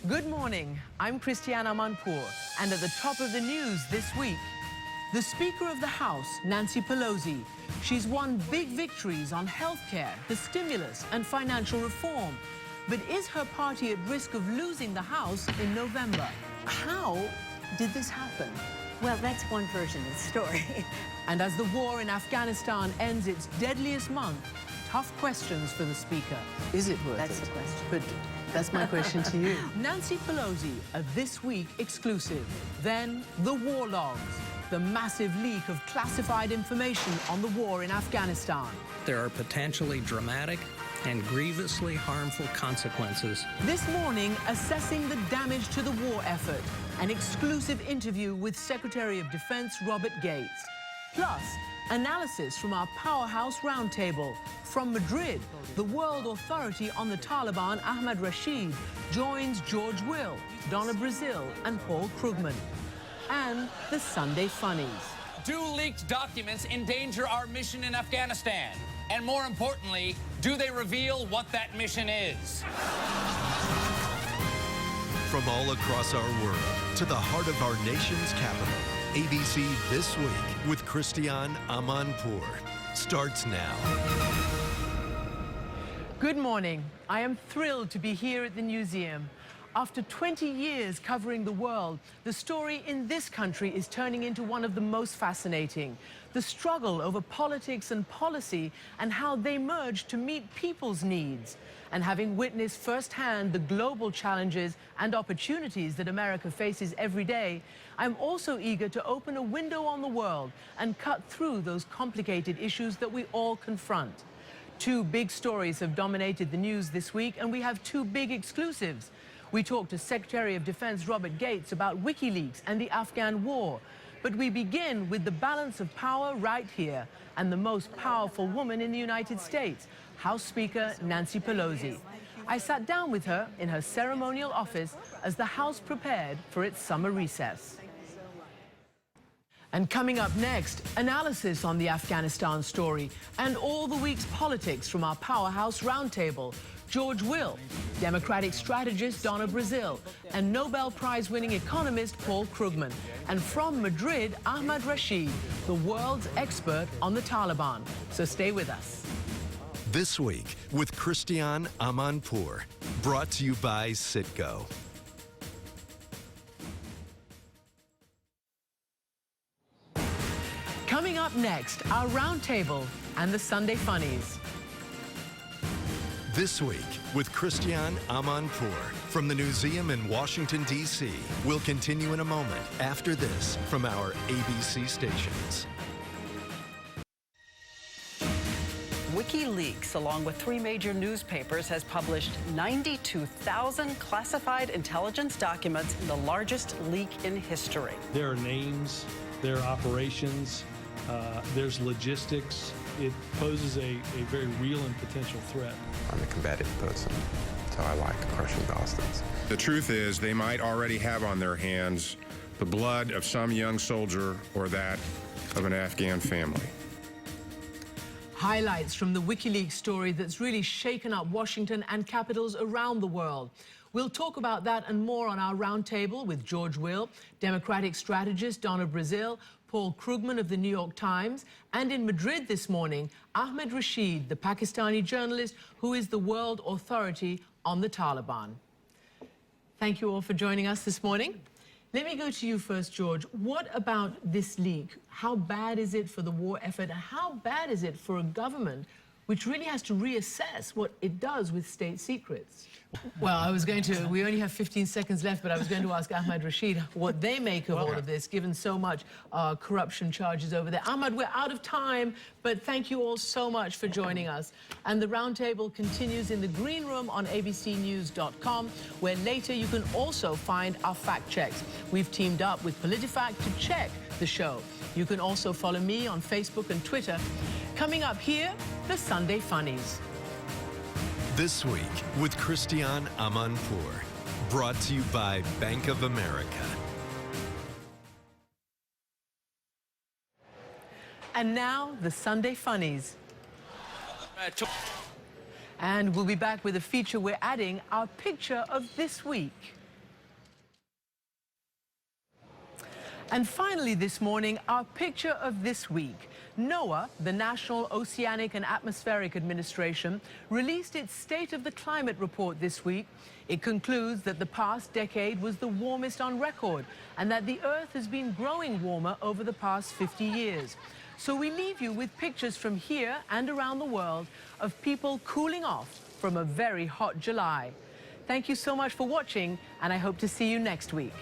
Good morning. I'm Christiane Amanpour, and at the top of the news this week, the Speaker of the House, Nancy Pelosi. She's won big victories on healthcare, the stimulus, and financial reform. But is her party at risk of losing the House in November? How did this happen? Well, that's one version of the story. And as the war in Afghanistan ends its deadliest month, tough questions for the Speaker. Is it worth it? That's the question. But that's my question to you. Nancy Pelosi, a This Week exclusive. Then the war logs, the massive leak of classified information on the war in Afghanistan. There are potentially dramatic and grievously harmful consequences. This morning, assessing the damage to the war effort, an exclusive interview with Secretary of Defense Robert Gates. Plus, analysis from our Powerhouse Roundtable. From Madrid, the World Authority on the Taliban, Ahmad Rashid, joins George Will, Donna Brazil, and Paul Krugman. And the Sunday Funnies. Do leaked documents endanger our mission in Afghanistan? And more importantly, do they reveal what that mission is? From all across our world to the heart of our nation's capital, ABC This Week with Christiane Amanpour starts now. Good morning. I am thrilled to be here at the museum. After 20 years covering the world, the story in this country is turning into one of the most fascinating. The struggle over politics and policy and how they merge to meet people's needs. And having witnessed firsthand the global challenges and opportunities that America faces every day, I'm also eager to open a window on the world and cut through those complicated issues that we all confront. Two big stories have dominated the news this week, and we have two big exclusives. We talked to Secretary of Defense Robert Gates about WikiLeaks and the Afghan war. But we begin with the balance of power right here, and the most powerful woman in the United States, House Speaker Nancy Pelosi. I sat down with her in her ceremonial office as the House prepared for its summer recess. And coming up next, analysis on the Afghanistan story and all the week's politics from our Powerhouse Roundtable. George Will, Democratic strategist Donna Brazil, and Nobel Prize-winning economist Paul Krugman. And from Madrid, Ahmad Rashid, the world's expert on the Taliban. So stay with us. This Week with Christiane Amanpour, brought to you by Citgo. Coming up next, our Roundtable and the Sunday Funnies. This Week with Christiane Amanpour from the museum in Washington, D.C. We'll continue in a moment after this from our ABC stations. WikiLeaks, along with 3 major newspapers, has published 92,000 classified intelligence documents, the largest leak in history. There are names, there are operations, there's logistics. It poses a very real and potential threat. I'm a combative person, so I like crushing Bostons. The truth is, they might already have on their hands the blood of some young soldier or that of an Afghan family. Highlights from the WikiLeaks story that's really shaken up Washington and capitals around the world. We'll talk about that and more on our roundtable with George Will, Democratic strategist Donna Brazil, Paul Krugman of the New York Times, and in Madrid this morning, Ahmad Rashid, the Pakistani journalist who is the world authority on the Taliban. Thank you all for joining us this morning. Let me go to you first, George. What about this leak? How bad is it for the war effort? How bad is it for a government which really has to reassess what it does with state secrets? Well, we only have 15 seconds left, but I was going to ask Ahmad Rashid what they make of all of this, given so much corruption charges over there. Ahmad, we're out of time, but thank you all so much for joining us. And the roundtable continues in the green room on abcnews.com, where later you can also find our fact checks. We've teamed up with PolitiFact to check the show. You can also follow me on Facebook and Twitter. Coming up here, the Sunday Funnies. This Week with Christiane Amanpour, brought to you by Bank of America. And now, the Sunday Funnies. And we'll be back with a feature we're adding, our picture of this week. And finally this morning, our picture of this week. NOAA, the National Oceanic and Atmospheric Administration, released its State of the Climate report this week. It concludes that the past decade was the warmest on record and that the Earth has been growing warmer over the past 50 years. So we leave you with pictures from here and around the world of people cooling off from a very hot July. Thank you so much for watching, and I hope to see you next week.